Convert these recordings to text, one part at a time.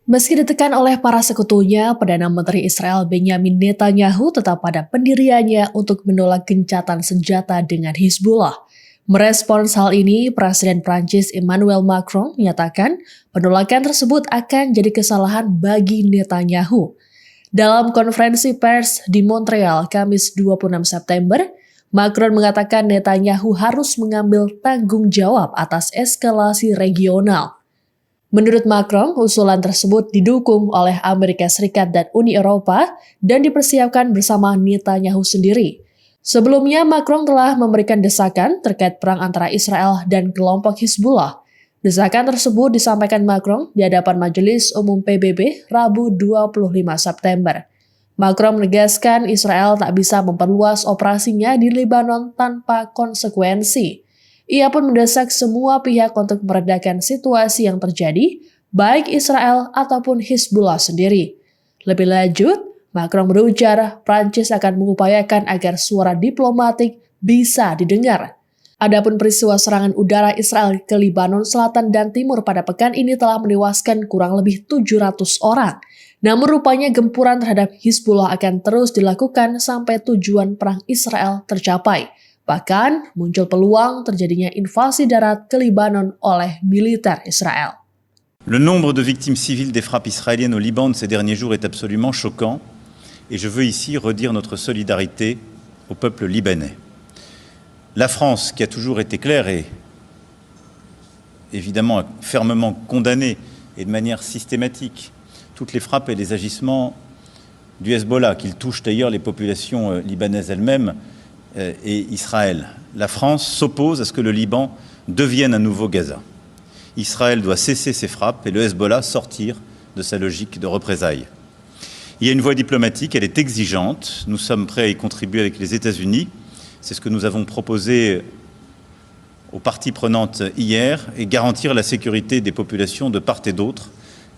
Meski ditekan oleh para sekutunya, Perdana Menteri Israel Benyamin Netanyahu tetap pada pendiriannya untuk menolak gencatan senjata dengan Hizbullah. Merespons hal ini, Presiden Prancis Emmanuel Macron menyatakan penolakan tersebut akan jadi kesalahan bagi Netanyahu. Dalam konferensi pers di Montreal, Kamis 26 September, Macron mengatakan Netanyahu harus mengambil tanggung jawab atas eskalasi regional. Menurut Macron, usulan tersebut didukung oleh Amerika Serikat dan Uni Eropa dan dipersiapkan bersama Netanyahu sendiri. Sebelumnya, Macron telah memberikan desakan terkait perang antara Israel dan kelompok Hizbullah. Desakan tersebut disampaikan Macron di hadapan Majelis Umum PBB Rabu 25 September. Macron menegaskan Israel tak bisa memperluas operasinya di Lebanon tanpa konsekuensi. Ia pun mendesak semua pihak untuk meredakan situasi yang terjadi, baik Israel ataupun Hizbullah sendiri. Lebih lanjut, Macron berujar Prancis akan mengupayakan agar suara diplomatik bisa didengar. Adapun peristiwa serangan udara Israel ke Lebanon Selatan dan Timur pada pekan ini telah menewaskan kurang lebih 700 orang. Namun rupanya gempuran terhadap Hizbullah akan terus dilakukan sampai tujuan perang Israel tercapai. Bahkan muncul peluang terjadinya invasi darat ke Libanon oleh militer Israel. Le nombre de victimes civiles des frappes israéliennes au Liban de ces derniers jours est absolument choquant et je veux ici redire notre solidarité au peuple libanais. La France, qui a toujours été claire et évidemment fermement condamné et de manière systématique toutes les frappes et les agissements du Hezbollah, qu'ils touchent d'ailleurs les populations libanaises elles-mêmes, et Israël. La France s'oppose à ce que le Liban devienne un nouveau Gaza. Israël doit cesser ses frappes et le Hezbollah sortir de sa logique de représailles. Il y a une voie diplomatique, elle est exigeante. Nous sommes prêts à y contribuer avec les États-Unis. C'est ce que nous avons proposé aux parties prenantes hier et garantir la sécurité des populations de part et d'autre,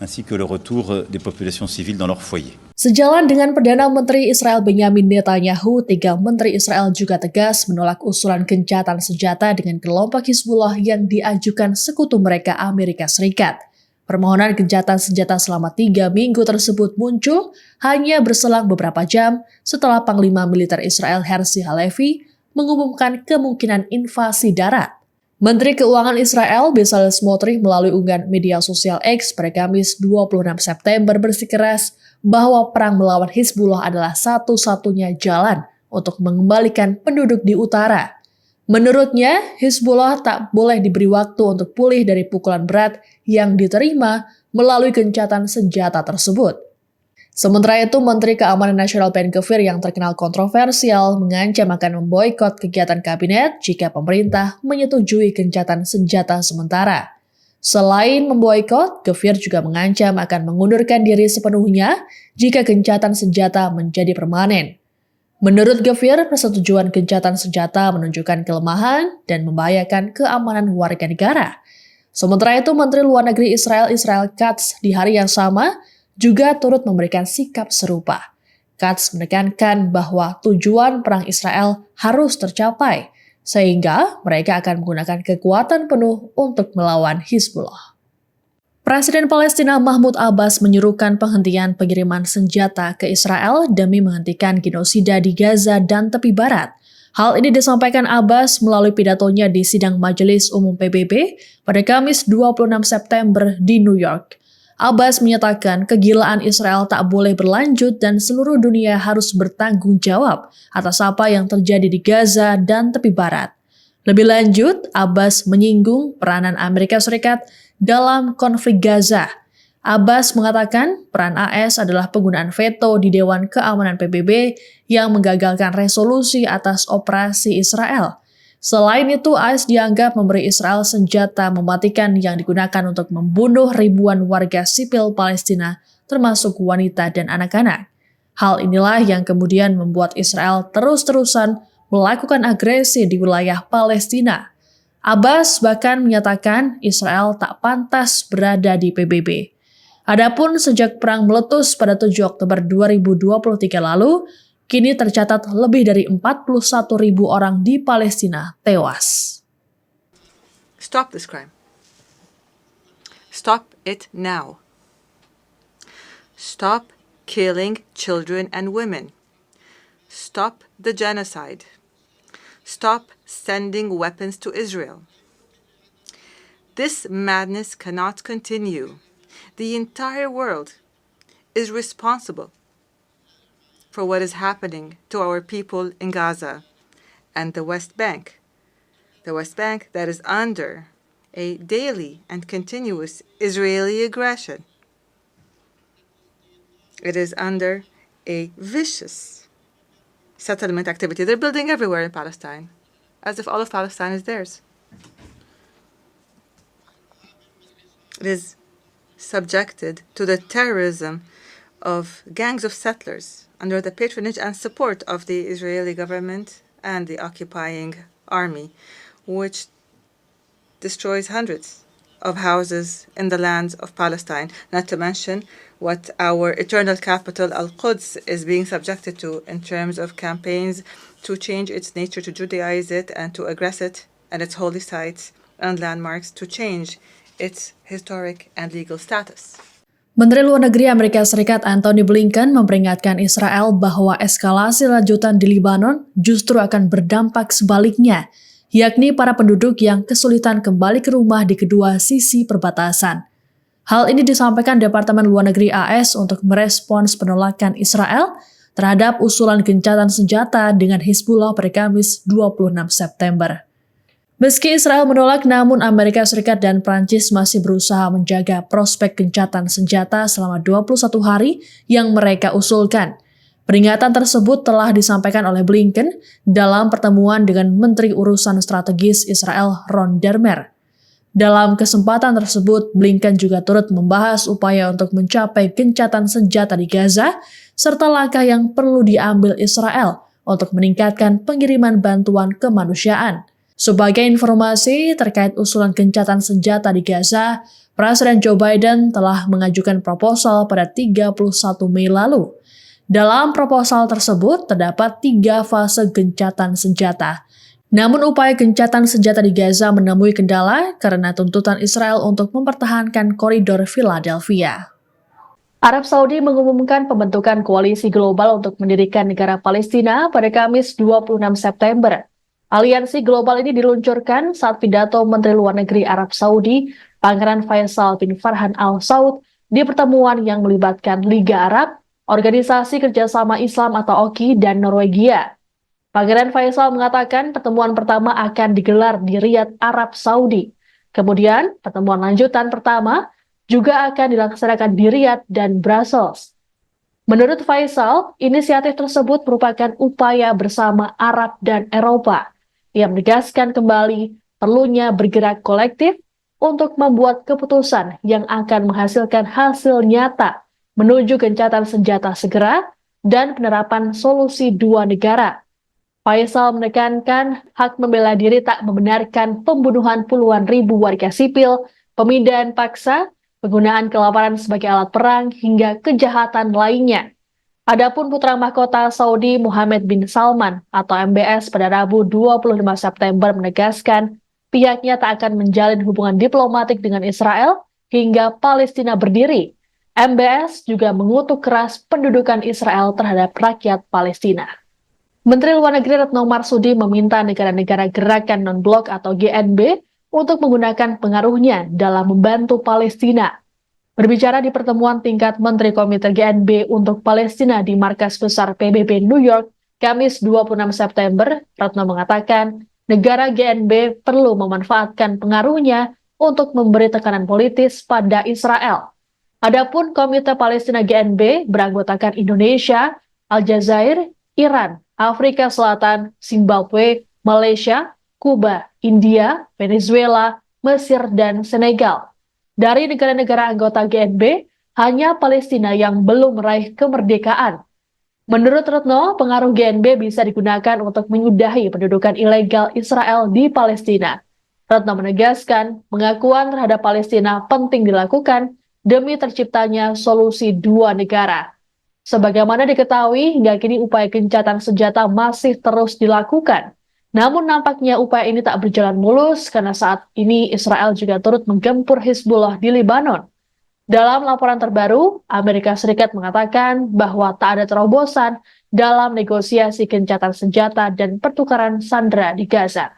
ainsi que le retour des populations civiles dans leurs foyers. Sejalan dengan Perdana Menteri Israel Benyamin Netanyahu, 3 Menteri Israel juga tegas menolak usulan gencatan senjata dengan kelompok Hizbullah yang diajukan sekutu mereka Amerika Serikat. Permohonan gencatan senjata selama 3 minggu tersebut muncul hanya berselang beberapa jam setelah Panglima Militer Israel Herzi Halevi mengumumkan kemungkinan invasi darat. Menteri Keuangan Israel Bezalel Smotrich melalui unggahan media sosial X pada Kamis 26 September bersikeras bahwa perang melawan Hizbullah adalah satu-satunya jalan untuk mengembalikan penduduk di utara. Menurutnya, Hizbullah tak boleh diberi waktu untuk pulih dari pukulan berat yang diterima melalui gencatan senjata tersebut. Sementara itu, Menteri Keamanan Nasional Ben Gvir yang terkenal kontroversial mengancam akan memboikot kegiatan kabinet jika pemerintah menyetujui gencatan senjata sementara. Selain memboikot, Gvir juga mengancam akan mengundurkan diri sepenuhnya jika gencatan senjata menjadi permanen. Menurut Gvir, persetujuan gencatan senjata menunjukkan kelemahan dan membahayakan keamanan warga negara. Sementara itu, Menteri Luar Negeri Israel Katz di hari yang sama juga turut memberikan sikap serupa. Katz menekankan bahwa tujuan perang Israel harus tercapai, sehingga mereka akan menggunakan kekuatan penuh untuk melawan Hizbullah. Presiden Palestina Mahmud Abbas menyerukan penghentian pengiriman senjata ke Israel demi menghentikan genosida di Gaza dan tepi barat. Hal ini disampaikan Abbas melalui pidatonya di sidang Majelis Umum PBB pada Kamis 26 September di New York. Abbas menyatakan kegilaan Israel tak boleh berlanjut dan seluruh dunia harus bertanggung jawab atas apa yang terjadi di Gaza dan tepi barat. Lebih lanjut, Abbas menyinggung peranan Amerika Serikat dalam konflik Gaza. Abbas mengatakan peran AS adalah penggunaan veto di Dewan Keamanan PBB yang menggagalkan resolusi atas operasi Israel. Selain itu, AS dianggap memberi Israel senjata mematikan yang digunakan untuk membunuh ribuan warga sipil Palestina, termasuk wanita dan anak-anak. Hal inilah yang kemudian membuat Israel terus-terusan melakukan agresi di wilayah Palestina. Abbas bahkan menyatakan Israel tak pantas berada di PBB. Adapun sejak perang meletus pada 7 Oktober 2023 lalu, kini tercatat lebih dari 41.000 orang di Palestina tewas. Stop this crime. Stop it now. Stop killing children and women. Stop the genocide. Stop sending weapons to Israel. This madness cannot continue. The entire world is responsible for what is happening to our people in Gaza and the West Bank. The West Bank that is under a daily and continuous Israeli aggression. It is under a vicious settlement activity. They're building everywhere in Palestine, as if all of Palestine is theirs. It is subjected to the terrorism of gangs of settlers under the patronage and support of the Israeli government and the occupying army, which destroys hundreds of houses in the lands of Palestine, not to mention what our eternal capital, Al-Quds, is being subjected to in terms of campaigns to change its nature, to Judaize it, and to aggress it and its holy sites and landmarks, to change its historic and legal status. Menteri Luar Negeri Amerika Serikat Antony Blinken memperingatkan Israel bahwa eskalasi lanjutan di Libanon justru akan berdampak sebaliknya, yakni para penduduk yang kesulitan kembali ke rumah di kedua sisi perbatasan. Hal ini disampaikan Departemen Luar Negeri AS untuk merespons penolakan Israel terhadap usulan gencatan senjata dengan Hizbullah pada Kamis 26 September. Meski Israel menolak, namun Amerika Serikat dan Prancis masih berusaha menjaga prospek gencatan senjata selama 21 hari yang mereka usulkan. Peringatan tersebut telah disampaikan oleh Blinken dalam pertemuan dengan Menteri Urusan Strategis Israel Ron Dermer. Dalam kesempatan tersebut, Blinken juga turut membahas upaya untuk mencapai gencatan senjata di Gaza, serta langkah yang perlu diambil Israel untuk meningkatkan pengiriman bantuan kemanusiaan. Sebagai informasi terkait usulan gencatan senjata di Gaza, Presiden Joe Biden telah mengajukan proposal pada 31 Mei lalu. Dalam proposal tersebut terdapat 3 fase gencatan senjata. Namun upaya gencatan senjata di Gaza menemui kendala karena tuntutan Israel untuk mempertahankan koridor Philadelphia. Arab Saudi mengumumkan pembentukan koalisi global untuk mendirikan negara Palestina pada Kamis 26 September. Aliansi global ini diluncurkan saat pidato Menteri Luar Negeri Arab Saudi, Pangeran Faisal bin Farhan Al Saud, di pertemuan yang melibatkan Liga Arab, Organisasi Kerjasama Islam atau OKI, dan Norwegia. Pangeran Faisal mengatakan pertemuan pertama akan digelar di Riyadh, Arab Saudi. Kemudian, pertemuan lanjutan pertama juga akan dilaksanakan di Riyadh dan Brussels. Menurut Faisal, inisiatif tersebut merupakan upaya bersama Arab dan Eropa. Ia menegaskan kembali perlunya bergerak kolektif untuk membuat keputusan yang akan menghasilkan hasil nyata menuju gencatan senjata segera dan penerapan solusi 2 negara. Faisal menekankan hak membela diri tak membenarkan pembunuhan puluhan ribu warga sipil, pemindahan paksa, penggunaan kelaparan sebagai alat perang, hingga kejahatan lainnya. Adapun putra mahkota Saudi Mohammed bin Salman atau MBS pada Rabu 25 September menegaskan pihaknya tak akan menjalin hubungan diplomatik dengan Israel hingga Palestina berdiri. MBS juga mengutuk keras pendudukan Israel terhadap rakyat Palestina. Menteri Luar Negeri Retno Marsudi meminta negara-negara gerakan non-blok atau GNB untuk menggunakan pengaruhnya dalam membantu Palestina. Berbicara di pertemuan tingkat Menteri Komite GNB untuk Palestina di Markas Besar PBB New York, Kamis 26 September, Retno mengatakan negara GNB perlu memanfaatkan pengaruhnya untuk memberi tekanan politis pada Israel. Adapun Komite Palestina GNB beranggotakan Indonesia, Aljazair, Iran, Afrika Selatan, Zimbabwe, Malaysia, Kuba, India, Venezuela, Mesir, dan Senegal. Dari negara-negara anggota GNB, hanya Palestina yang belum meraih kemerdekaan. Menurut Retno, pengaruh GNB bisa digunakan untuk menyudahi pendudukan ilegal Israel di Palestina. Retno menegaskan, pengakuan terhadap Palestina penting dilakukan demi terciptanya solusi 2 negara. Sebagaimana diketahui, hingga kini upaya gencatan senjata masih terus dilakukan. Namun nampaknya upaya ini tak berjalan mulus karena saat ini Israel juga turut menggempur Hizbullah di Libanon. Dalam laporan terbaru, Amerika Serikat mengatakan bahwa tak ada terobosan dalam negosiasi gencatan senjata dan pertukaran sandera di Gaza.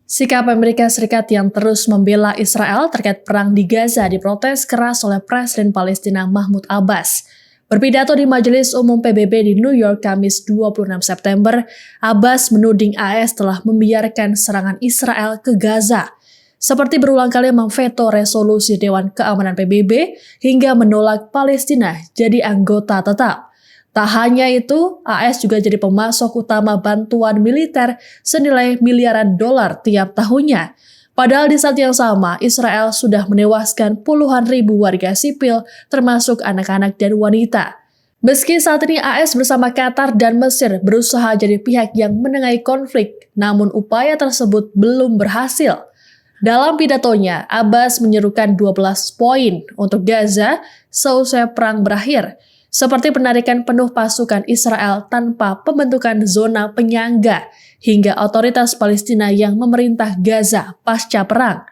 Sikap Amerika Serikat yang terus membela Israel terkait perang di Gaza diprotes keras oleh Presiden Palestina Mahmud Abbas. Berpidato di Majelis Umum PBB di New York Kamis 26 September, Abbas menuding AS telah membiarkan serangan Israel ke Gaza, seperti berulang kali memveto resolusi Dewan Keamanan PBB hingga menolak Palestina jadi anggota tetap. Tak hanya itu, AS juga jadi pemasok utama bantuan militer senilai miliaran dolar tiap tahunnya. Padahal di saat yang sama, Israel sudah menewaskan puluhan ribu warga sipil, termasuk anak-anak dan wanita. Meski saat ini AS bersama Qatar dan Mesir berusaha jadi pihak yang menengahi konflik, namun upaya tersebut belum berhasil. Dalam pidatonya, Abbas menyerukan 12 poin untuk Gaza seusai perang berakhir, seperti penarikan penuh pasukan Israel tanpa pembentukan zona penyangga hingga otoritas Palestina yang memerintah Gaza pasca perang.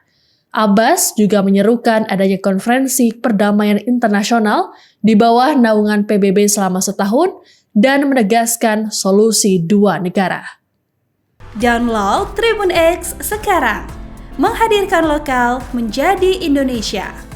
Abbas juga menyerukan adanya konferensi perdamaian internasional di bawah naungan PBB selama setahun dan menegaskan solusi dua negara. Download Tribun X sekarang, menghadirkan lokal menjadi Indonesia.